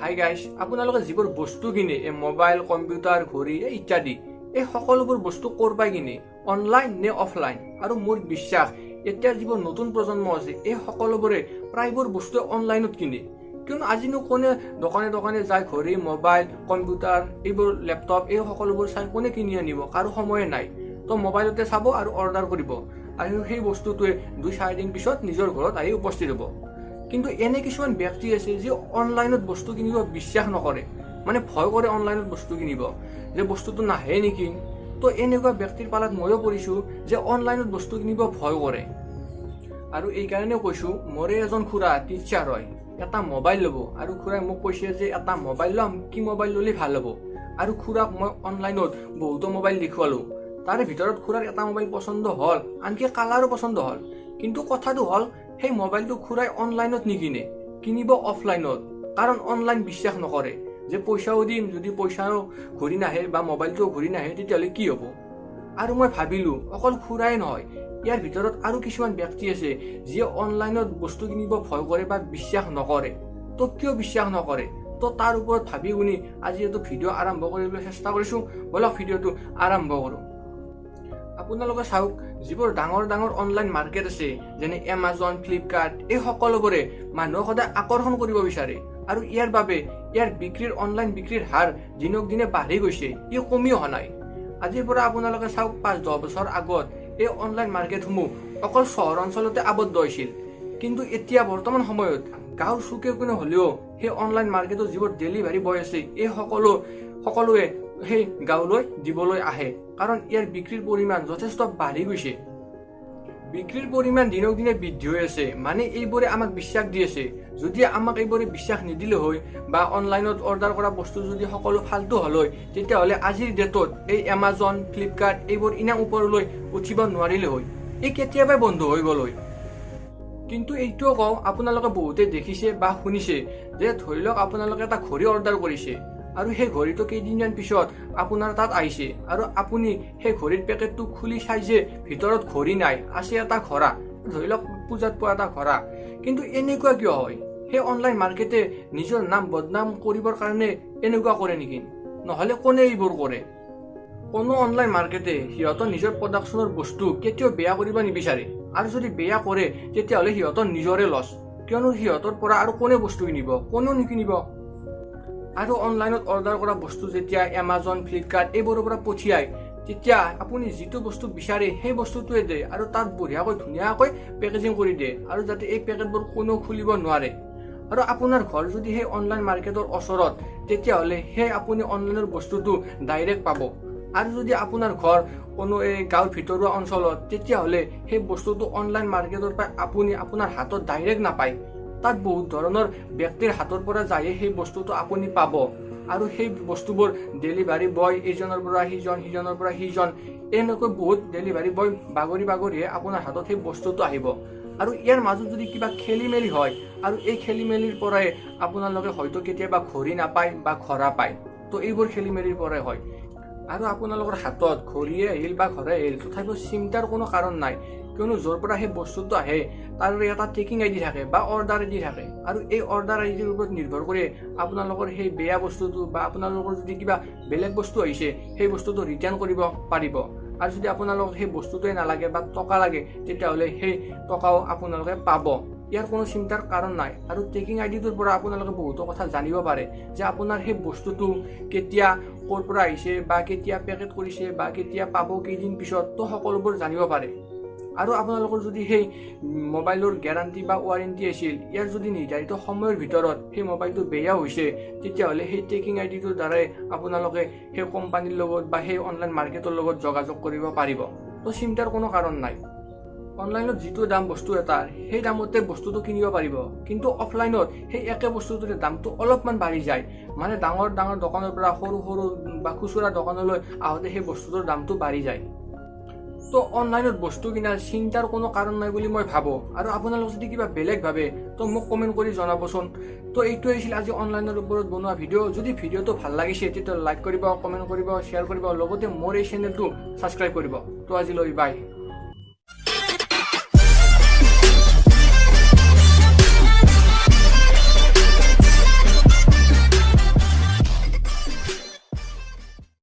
Hi guys, আপোনালোকে যিবোৰ বস্তু কিনে মোবাইল, কম্পিউটাৰ, ঘড়ী ইত্যাদি এই সকলোবোৰ বস্তু ক'ৰ পৰা কিনে, অনলাইন নে অফলাইন? আৰু মোৰ বিশ্বাস এতিয়া যিবোৰ নতুন প্ৰজন্ম আছে এই সকলোবোৰে প্ৰায়বোৰ বস্তু অনলাইনত কিনে। কিয়নো আজিনো কোনে দোকানে দোকানে যায় ঘড়ী, মোবাইল, কম্পিউটাৰ, এইবোৰ লেপটপ এই সকলোবোৰ চাই কোনে কিনি আনিব? কাৰো সময়ে নাই। তো মোবাইলতে চাব আৰু অৰ্ডাৰ কৰিব, আৰু সেই বস্তুটোৱে 2-4 দিন পিছত নিজৰ ঘৰত আহি উপস্থিত হ'ব। কিন্তু এনে কিছুমান ব্যক্তি আছে যে অনলাইনত বস্তু কিনিব বিশ্বাস নকৰে, মানে ভয় কৰে অনলাইনত বস্তু কিনিব, যে বস্তুটো নাহে নেকি। তো এনেকুৱা ব্যক্তিৰ পালাত ময়ো পৰিছোঁ যে অনলাইনত বস্তু কিনিব ভয় কৰে। আৰু এইকাৰণে কৈছোঁ, মোৰে এজন খুৰা টিচাৰ হয়, এটা মোবাইল ল'ব, আৰু খুৰাই মোক কৈছে যে এটা মোবাইল ল'ম, কি মোবাইল ল'লে ভাল হ'ব। আৰু খুৰাক মই অনলাইনত বহুতো মোবাইল দেখুৱালোঁ, তাৰে ভিতৰত খুৰাৰ এটা মোবাইল পচন্দ হ'ল, আনকি কালাৰো পচন্দ হ'ল। কিন্তু কথাটো হ'ল সেই মোবাইলটো খুৰাই অনলাইনত নিকিনে, কিনিব অফলাইনত। কাৰণ অনলাইন বিশ্বাস নকৰে, যে পইচাও দিম, যদি পইচাও ঘূৰি নাহে বা মোবাইলটোও ঘূৰি নাহে তেতিয়াহ'লে কি হ'ব। আৰু মই ভাবিলোঁ অকল খুৰাই নহয়, ইয়াৰ ভিতৰত আৰু কিছুমান ব্যক্তি আছে যিয়ে অনলাইনত বস্তু কিনিব ভয় কৰে বা বিশ্বাস নকৰে। তো কিয় বিশ্বাস নকৰে? তো তাৰ ওপৰত ভাবি শুনি আজি এইটো ভিডিঅ' আৰম্ভ কৰিবলৈ চেষ্টা কৰিছোঁ। বলক ভিডিঅ'টো আৰম্ভ কৰোঁ। আপোনালোকে চাওক, যিবোৰ ডাঙৰ ডাঙৰ অনলাইন মাৰ্কেট আছে যেনে এমাজন, ফ্লিপকাৰ্ট, এই সকলোবোৰে মানুহক সদায় আকৰ্ষণ কৰিব বিচাৰে। আৰু ইয়াৰ বাবে ইয়াৰ অনলাইন বিক্ৰীৰ হাৰ দিনক দিনে বাঢ়ি গৈছে, ই কমি অহা নাই। আজিৰ পৰা আপোনালোকে চাওক, 5-10 বছৰ আগত এই অনলাইন মাৰ্কেটসমূহ অকল চহৰ অঞ্চলতে আবদ্ধ হৈছিল। কিন্তু এতিয়া বৰ্তমান সময়ত গাঁৱৰ চুকে কোণে হ'লেও সেই অনলাইন মাৰ্কেটৰ যিবোৰ ডেলিভাৰী বয় আছে এই সকলোৱে সেই গাঁৱলৈ দিবলৈ আহে, কাৰণ ইয়াৰ বিক্ৰীৰ পৰিমাণ যথেষ্ট বাঢ়ি গৈছে। বিক্ৰীৰ পৰিমাণ দিনক দিনে বৃদ্ধি হৈ আছে, মানে এইবোৰে আমাক বিশ্বাস দি আছে। যদি আমাক এইবোৰে বিশ্বাস নিদিলে হয় বা অনলাইনত অৰ্ডাৰ কৰা বস্তু যদি সকলো ফাল্টু হ'ল হয়, তেতিয়াহ'লে আজিৰ ডেটত এই এমাজন, ফ্লিপকাৰ্ট এইবোৰ ইমান ওপৰলৈ উঠিব নোৱাৰিলে হয়, এই কেতিয়াবাই বন্ধ হৈ গ'ল হয়। কিন্তু এইটোও কওঁ, আপোনালোকে বহুতে দেখিছে বা শুনিছে যে ধৰি লওক আপোনালোকে এটা ঘড়ী অৰ্ডাৰ কৰিছে, আৰু সেই ঘড়ীটো কেইদিনমান পিছত আপোনাৰ তাত আহিছে, আৰু আপুনি সেই ঘড়ীৰ পেকেটটো খুলি চাই যে ভিতৰত ঘড়ী নাই, আছে এটা ঘোঁৰা, ধৰি লওক পূজাত পোৱা এটা ঘোঁৰা। কিন্তু এনেকুৱা কিয় হয়? সেই অনলাইন মাৰ্কেটে নিজৰ নাম বদনাম কৰিবৰ কাৰণে এনেকুৱা কৰে নেকি? নহ'লে কোনে এইবোৰ কৰে? কোনো অনলাইন মাৰ্কেটে সিহঁতৰ নিজৰ প্ৰডাকশ্যনৰ বস্তু কেতিয়াও বেয়া কৰিব নিবিচাৰে, আৰু যদি বেয়া কৰে তেতিয়াহ'লে সিহঁতৰ নিজৰে লছ। কিয়নো সিহঁতৰ পৰা আৰু কোনে বস্তু কিনিব? কোনেও নিকিনিব। আৰু অনলাইনত অৰ্ডাৰ কৰা বস্তু যেতিয়া এমাজন, ফ্লিপকাৰ্ট এইবোৰৰ পৰা পঠিয়ায়, তেতিয়া আপুনি যিটো বস্তু বিচাৰে সেই বস্তুটোৱে দিয়ে, আৰু তাত বঢ়িয়াকৈ ধুনীয়াকৈ পেকেজিং কৰি দিয়ে, আৰু যাতে এই পেকেটবোৰ কোনেও খুলিব নোৱাৰে। আৰু আপোনাৰ ঘৰ যদি সেই অনলাইন মাৰ্কেটৰ ওচৰত, তেতিয়াহ'লে সেই আপুনি অনলাইনৰ বস্তুটো ডাইৰেক্ট পাব। আৰু যদি আপোনাৰ ঘৰ কোনো এই গাঁৱৰ ভিতৰুৱা অঞ্চলত, তেতিয়াহ'লে সেই বস্তুটো অনলাইন মাৰ্কেটৰ পৰা আপুনি আপোনাৰ হাতত ডাইৰেক্ট নাপায়, তাত বহুত ধৰণৰ ব্যক্তিৰ হাতৰ পৰা যায় সেই বস্তুটো আপুনি পাব। আৰু সেই বস্তুবোৰ ডেলিভাৰী বয় এজনৰ পৰা সিজন, সিজনৰ পৰা সিজন, এনেকৈ বহুত ডেলিভাৰী বয় বাগৰিয়ে আপোনাৰ হাতত সেই বস্তুটো আহিব। আৰু ইয়াৰ মাজত যদি কিবা খেলি মেলি হয়, আৰু এই খেলি মেলিৰ পৰাই আপোনালোকে হয়তো কেতিয়াবা ঘড়ী নাপায় বা ঘোঁৰা পায়, তো এইবোৰ খেলি মেলিৰ পৰাই হয়। আৰু আপোনালোকৰ হাতত ঘড়ীয়ে আহিল বা ঘোঁৰাই আহিল, তথাপিও চিন্তাৰ কোনো কাৰণ নাই, কিয়নো য'ৰ পৰা সেই বস্তুটো আহে তাৰ এটা ট্ৰেকিং আইডি থাকে বা অৰ্ডাৰ আইডি থাকে, আৰু এই অৰ্ডাৰ আইডিৰ ওপৰত নিৰ্ভৰ কৰি আপোনালোকৰ সেই বেয়া বস্তুটো বা আপোনালোকৰ যদি কিবা বেলেগ বস্তু আহিছে সেই বস্তুটো ৰিটাৰ্ণ কৰিব পাৰিব। আৰু যদি আপোনালোকক সেই বস্তুটোৱে নালাগে বা টকা লাগে, তেতিয়াহ'লে সেই টকাও আপোনালোকে পাব। ইয়াৰ কোনো চিন্তাৰ কাৰণ নাই। আৰু ট্ৰেকিং আইডিটোৰ পৰা আপোনালোকে বহুতো কথা জানিব পাৰে, যে আপোনাৰ সেই বস্তুটো কেতিয়া ক'ৰ পৰা আহিছে বা কেতিয়া পেকেট কৰিছে বা কেতিয়া পাব, কেইদিন পিছত, তো সকলোবোৰ জানিব পাৰে। আৰু আপোনালোকৰ যদি সেই মোবাইলৰ গেৰাণ্টি বা ৱাৰেণ্টি আছিল, ইয়াৰ যদি নিৰ্ধাৰিত সময়ৰ ভিতৰত সেই মোবাইলটো বেয়া হৈছে, তেতিয়াহ'লে সেই ট্ৰেকিং আইডিটোৰ দ্বাৰাই আপোনালোকে সেই কোম্পানীৰ লগত বা সেই অনলাইন মাৰ্কেটৰ লগত যোগাযোগ কৰিব পাৰিব। তো চিন্তাৰ কোনো কাৰণ নাই। অনলাইনত যিটো দাম বস্তু এটাৰ, সেই দামতে বস্তুটো কিনিব পাৰিব, কিন্তু অফলাইনত সেই একে বস্তুটোৰ দামটো অলপমান বাঢ়ি যায়। মানে ডাঙৰ ডাঙৰ দোকানৰ পৰা সৰু সৰু বা খুচুৰা দোকানলৈ আহোঁতে সেই বস্তুটোৰ দামটো বাঢ়ি যায়। তো অনলাইনত বস্তু কিনাৰ চিন্তাৰ কোনো কাৰণ নাই বুলি মই ভাবোঁ। আৰু আপোনালোক যদি কিবা বেলেগ ভাবে, তো মোক কমেণ্ট কৰি জনাবচোন। তো এইটোৱে আছিল আজি অনলাইনৰ ওপৰত বনোৱা ভিডিঅ'। যদি ভিডিঅ'টো ভাল লাগিছে তেতিয়াহ'লে লাইক কৰিব, কমেণ্ট কৰিব, শ্বেয়াৰ কৰিব, লগতে মোৰ এই চেনেলটো ছাবস্ক্ৰাইব কৰিব। তো আজিলৈ বাই।